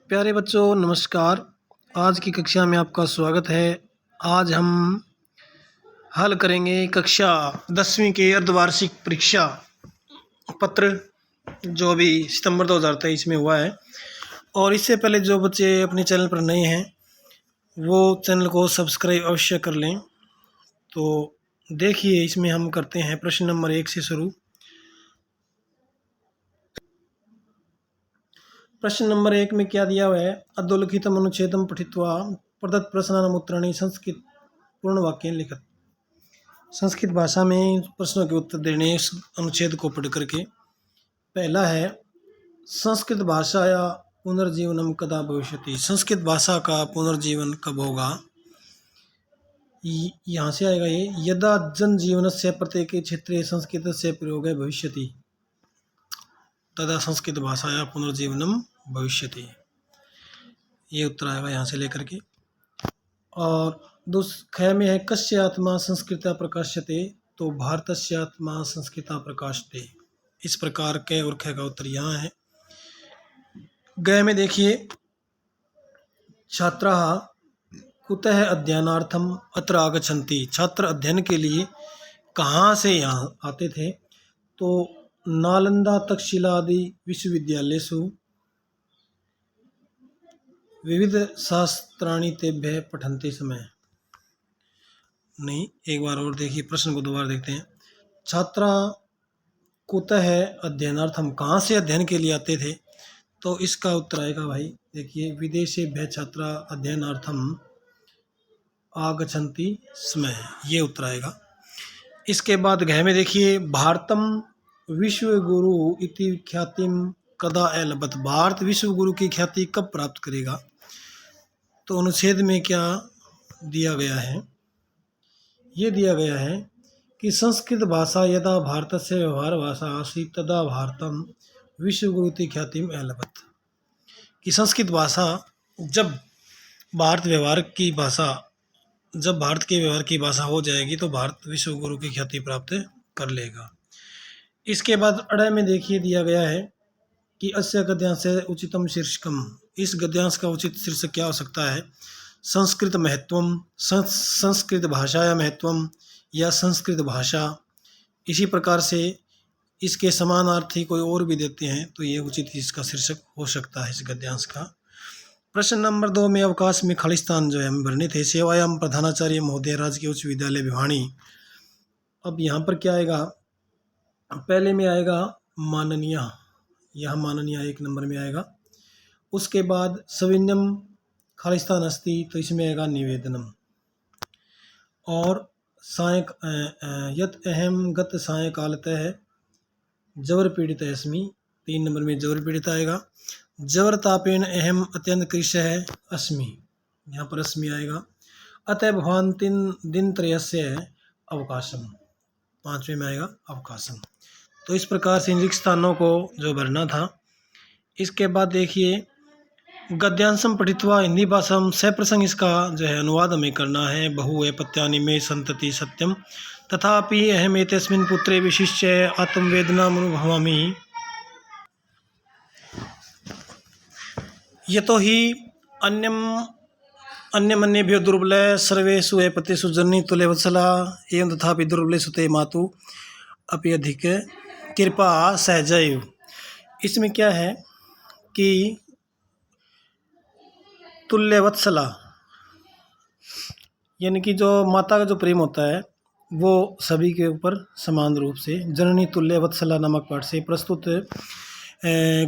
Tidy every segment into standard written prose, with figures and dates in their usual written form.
प्यारे बच्चों नमस्कार। आज की कक्षा में आपका स्वागत है। आज हम हल करेंगे कक्षा 10वीं के अर्धवार्षिक परीक्षा पत्र जो अभी सितंबर 2023 में हुआ है। और इससे पहले जो बच्चे अपने चैनल पर नए हैं वो चैनल को सब्सक्राइब अवश्य कर लें। तो देखिए, इसमें हम करते हैं प्रश्न नंबर 1 से शुरू। प्रश्न नंबर 1 में क्या दिया हुआ है? अधोलिखितम अनुच्छेदम पठित्वा प्रदत्त प्रश्नानाम उत्तराणि संस्कृत पूर्ण वाक्य लिखत। संस्कृत भाषा में प्रश्नों के उत्तर देने इस अनुच्छेद को पढ़ करके। पहला है, संस्कृत भाषा या पुनर्जीवनम कदा भविष्यति। संस्कृत भाषा का पुनर्जीवन कब होगा? यहाँ से आएगा ये, यदा जनजीवन से प्रत्येक क्षेत्रे संस्कृत से प्रयोग भविष्यति तदा संस्कृत भाषाया पुनर्जीवनम भविष्यति। ये उत्तर आएगा यहाँ से लेकर के। और ख में है, कस्य आत्मा संस्कृता प्रकाश्यते, तो भारतस्य आत्मा संस्कृता प्रकाशते। इस प्रकार के और ख का उत्तर यहाँ है। ग में देखिए, छात्राः कुतः अध्ययनार्थम अत्र आगच्छन्ति। छात्र अध्ययन के लिए कहाँ से यहाँ आते थे? तो नालंदा तक्षशिला आदि विश्वविद्यालयेषु विविध शास्त्राणि तेभ्यः पठन्ते समय। नहीं, एक बार और देखिए, प्रश्न को दोबारा देखते हैं। छात्रा कुतः अध्ययनार्थम, कहाँ से अध्ययन के लिए आते थे? तो इसका उत्तर आएगा भाई, देखिए, विदेशेभ्यः छात्रा अध्ययनार्थम आगच्छन्ति स्म। ये उत्तर आएगा। इसके बाद घ में देखिए, भारतम विश्वगुरु इति ख्यातिम कदा अलभत। भारत विश्वगुरु की ख्याति कब प्राप्त करेगा? तो अनुच्छेद में क्या दिया गया है? ये दिया गया है कि संस्कृत भाषा यदा भारतस्य व्यवहार भाषा आसीत् तदा भारतम विश्वगुरु इति ख्यातिम अलभत। कि संस्कृत भाषा जब भारत के व्यवहार की भाषा हो जाएगी तो भारत विश्वगुरु की ख्याति प्राप्त कर लेगा। इसके बाद अड़ में देखिए दिया गया है कि अस्य गद्यांश उचितम शीर्षकम। इस गद्यांश का उचित शीर्षक क्या हो सकता है? संस्कृत महत्वम, संस्कृत भाषाया महत्वम, या संस्कृत भाषा। इसी प्रकार से इसके समानार्थी कोई और भी देते हैं तो ये उचित इसका शीर्षक हो सकता है इस गद्यांश का। प्रश्न नंबर 2 में अवकाश में खाली स्थान जो है हम भरने थे। सेवायाम प्रधानाचार्य महोदय राजकीय उच्च विद्यालय भिवानी। अब यहाँ पर क्या आएगा? पहले में आएगा माननीय, यह माननीय 1 नंबर में आएगा। उसके बाद सविन्यम खाली स्थान अस्ति, तो इसमें आएगा निवेदनम। और यत अहम गत सायंकालतः जवर पीड़ित अस्मि, 3 नंबर में जवर पीड़ित आएगा। जवर तापेन अहम अत्यंत कृशः अस्मि, यहाँ पर अस्मि आएगा। अतः भवान 3 दिनत्रयस्य अवकाशम, 5वें में आएगा अवकाशम। तो इस प्रकार से इन रिक्त स्थानों को जो भरना था। इसके बाद देखिए, गद्यांशम पठित्वा हिंदी भाषा में सप्रसंग इसका जो है अनुवाद हमें करना है। बहु पत्यानि में संतति सत्यम तथापि अहम एतस्मिन् पुत्रे विशिष्य आत्मवेदनाम् अनुभवामि यतो हि अन्यमन्येभ्यो दुर्बलः सर्वेषु पतेषु जननी तुल्यवत्सला एवं तथापि दुर्बलेषु ते मातु अपि अधिक कृपा सहजैव। इसमें क्या है कि तुल्यवत्सला यानी कि जो माता का जो प्रेम होता है वो सभी के ऊपर समान रूप से। जननी तुल्यवत्सला नामक पाठ से प्रस्तुत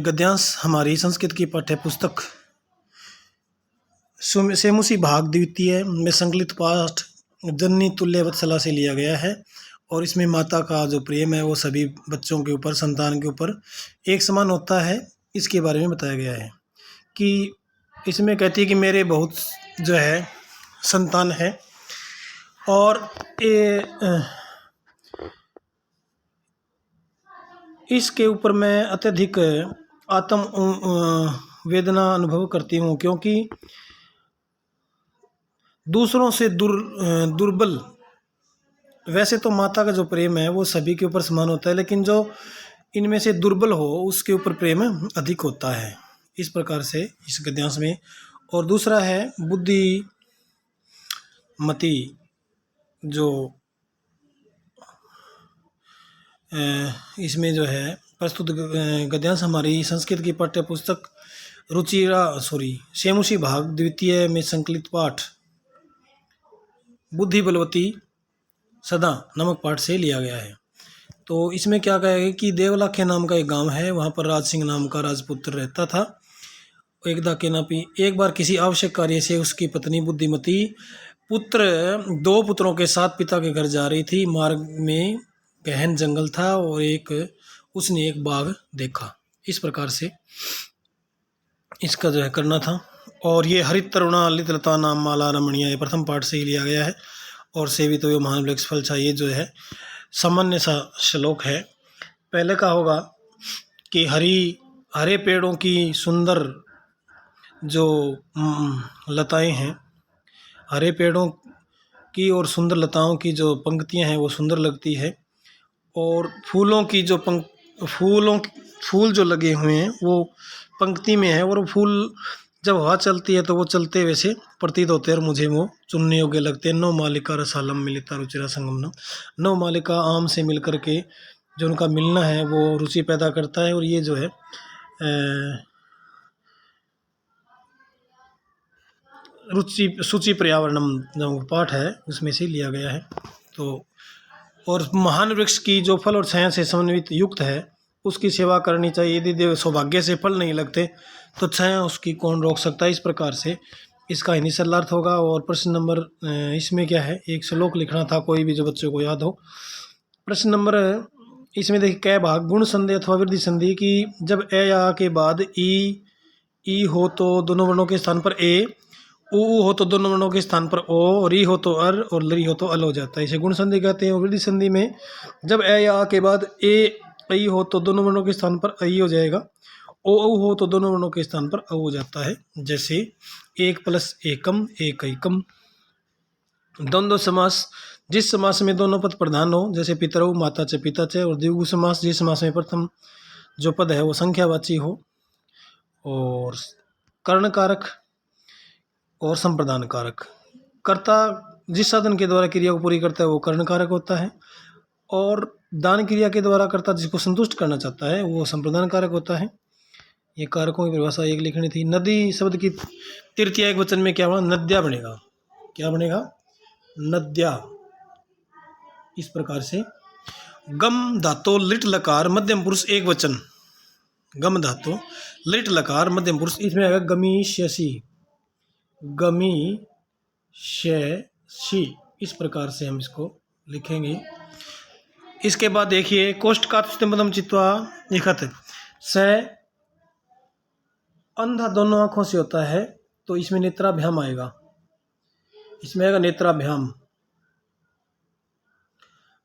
गद्यांश हमारी संस्कृत की पाठ्य पुस्तक सेमुसी भाग द्वितीय में संकलित पाठ जननी तुल्यवत्सला से लिया गया है। और इसमें माता का जो प्रेम है वो सभी बच्चों के ऊपर, संतान के ऊपर एक समान होता है। इसके बारे में बताया गया है कि इसमें कहती है कि मेरे बहुत जो है संतान है और इसके ऊपर मैं अत्यधिक आत्म वेदना अनुभव करती हूँ, क्योंकि दूसरों से दुर्बल। वैसे तो माता का जो प्रेम है वो सभी के ऊपर समान होता है, लेकिन जो इनमें से दुर्बल हो उसके ऊपर प्रेम अधिक होता है। इस प्रकार से इस गद्यांश में। और दूसरा है बुद्धिमती, जो इसमें जो है प्रस्तुत गद्यांश हमारी संस्कृत की पाठ्य पुस्तक सेमुषी भाग द्वितीय में संकलित पाठ बुद्धि बलवती सदा नामक पाठ से लिया गया है। तो इसमें क्या कहेगा कि देवलाखे नाम का एक गांव है, वहाँ पर राज सिंह नाम का राजपुत्र रहता था। एक बार किसी आवश्यक कार्य से उसकी पत्नी बुद्धिमती दो पुत्रों के साथ पिता के घर जा रही थी। मार्ग में गहन जंगल था और उसने एक बाघ देखा। इस प्रकार से इसका जो है करना था। और ये हरित तरुणा ललित लता नाम माला रमणीय, ये प्रथम पाठ से ही लिया गया है। और सेवित तो महान वृक्ष फल चाहिए जो है सामान्य सा श्लोक है। पहले का होगा कि हरे पेड़ों की सुंदर जो लताएं हैं, हरे पेड़ों की और सुंदर लताओं की जो पंक्तियां हैं वो सुंदर लगती है। और फूलों की जो फूल जो लगे हुए हैं वो पंक्ति में है। और फूल जब हवा चलती है तो वो चलते वैसे प्रतीत होते हैं और मुझे वो चुनने योग्य लगते हैं। नौ मालिका रसालम मिलिता रुचिरा संगमनम, नौ मालिका आम से मिलकर के जो उनका मिलना है वो रुचि पैदा करता है। और ये जो है सूची पर्यावरणम जो पाठ है उसमें से लिया गया है। तो और महान वृक्ष की जो फल और छाया से समन्वित युक्त है उसकी सेवा करनी चाहिए। यदि देव सौभाग्य से फल नहीं लगते तो छाया उसकी कौन रोक सकता है। इस प्रकार से इसका हिंदी सरलार्थ होगा। और प्रश्न नंबर इसमें क्या है, एक श्लोक लिखना था, कोई भी जो बच्चों को याद हो। प्रश्न नंबर इसमें देखिए कै भाग गुण संधि अथवा वृद्धि संधि की जब ए या के बाद ई हो तो दोनों वर्णों के स्थान पर ए, ऊ हो तो दोनों वर्णों के स्थान पर ओ, री हो तो अर और लरी हो तो अल हो जाता है। इसे गुण संधि कहते हैं। और वृद्धि संधि में जब ए या के बाद ए ऐ हो तो दोनों वर्णों के स्थान पर ऐ हो जाएगा। ओ औ हो तो दोनों वर्णों के स्थान पर औ हो जाता है। जैसे एक प्लस एकम एक एकम। द्वंद्व समास जिस समास में दोनों पद प्रधान हो, जैसे पितरऊ माता च पिता च। और द्विगु समास जिस समास में प्रथम जो पद है वो संख्यावाची हो। और कर्ण कारक और संप्रदान कारक, कर्ता जिस साधन के द्वारा क्रिया को पूरी करता है वो कर्ण कारक होता है। और दान क्रिया के द्वारा कर्ता जिसको संतुष्ट करना चाहता है वो संप्रदान कारक होता है। ये कारकों की परिभाषा एक लिखनी थी। नदी शब्द की तृतीय एक वचन में क्या बना, नद्या बनेगा। क्या बनेगा, नद्या। इस प्रकार से गम धातु लिट लकार मध्यम पुरुष एक वचन, गम धातु लिट लकार मध्यम पुरुष, इसमें आएगा गमीष्यसि, गमीष्यसि। इस प्रकार से हम इसको लिखेंगे। इसके बाद देखिए कोष्ठ का स्तंभम चित्वा लिखत स अंधा दोनों आंखों से होता है तो इसमें नेत्राभ्याम आएगा। इसमें आएगा नेत्राभ्याम।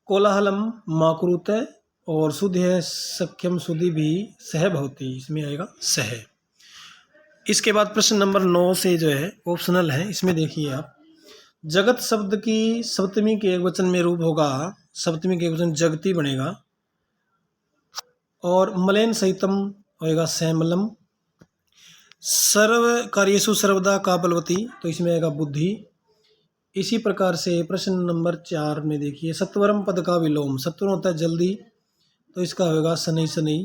कोलाहलम माकुरुत और शुद्ध है सख्यम शुद्धि भी सह भवती, इसमें आएगा सह। इसके बाद प्रश्न नंबर 9 से जो है ऑप्शनल है। इसमें देखिए आप जगत शब्द की सप्तमी के एक वचन में रूप होगा, सप्तमी के एक वचन जगती बनेगा। और मलेन सहितम होएगा सैमलम। सर्व कार्येषु सर्वदा का बलवती, तो इसमें आएगा बुद्धि। इसी प्रकार से प्रश्न नंबर 4 में देखिए सत्वरम पद का विलोम, सत्वर होता है जल्दी, तो इसका होगा शनै शनै।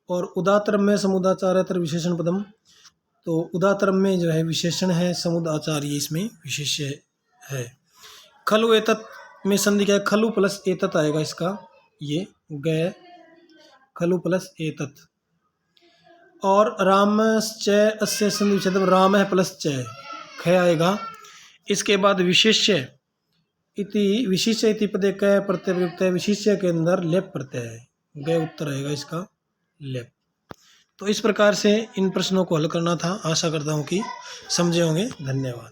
और उदातरम में समुदाचार्यतर विशेषण पदम, तो उदातरम में जो है विशेषण है, समुदाचार्य इसमें विशेष्य है। खलु एतत् में संधि क्या है, खलु प्लस एतत् आएगा इसका, ये गए खलु प्लस एतत्। और रामश्च अस्य संधि विच्छेदम, राम है प्लस च ख आएगा। इसके बाद विशेष्य इति पदे क प्रत्यय प्रयुक्त है, विशेष्य के अंदर लेप प्रत्यय है, गए उत्तर आएगा इसका लेप। तो इस प्रकार से इन प्रश्नों को हल करना था। आशा करता हूँ कि समझे होंगे। धन्यवाद।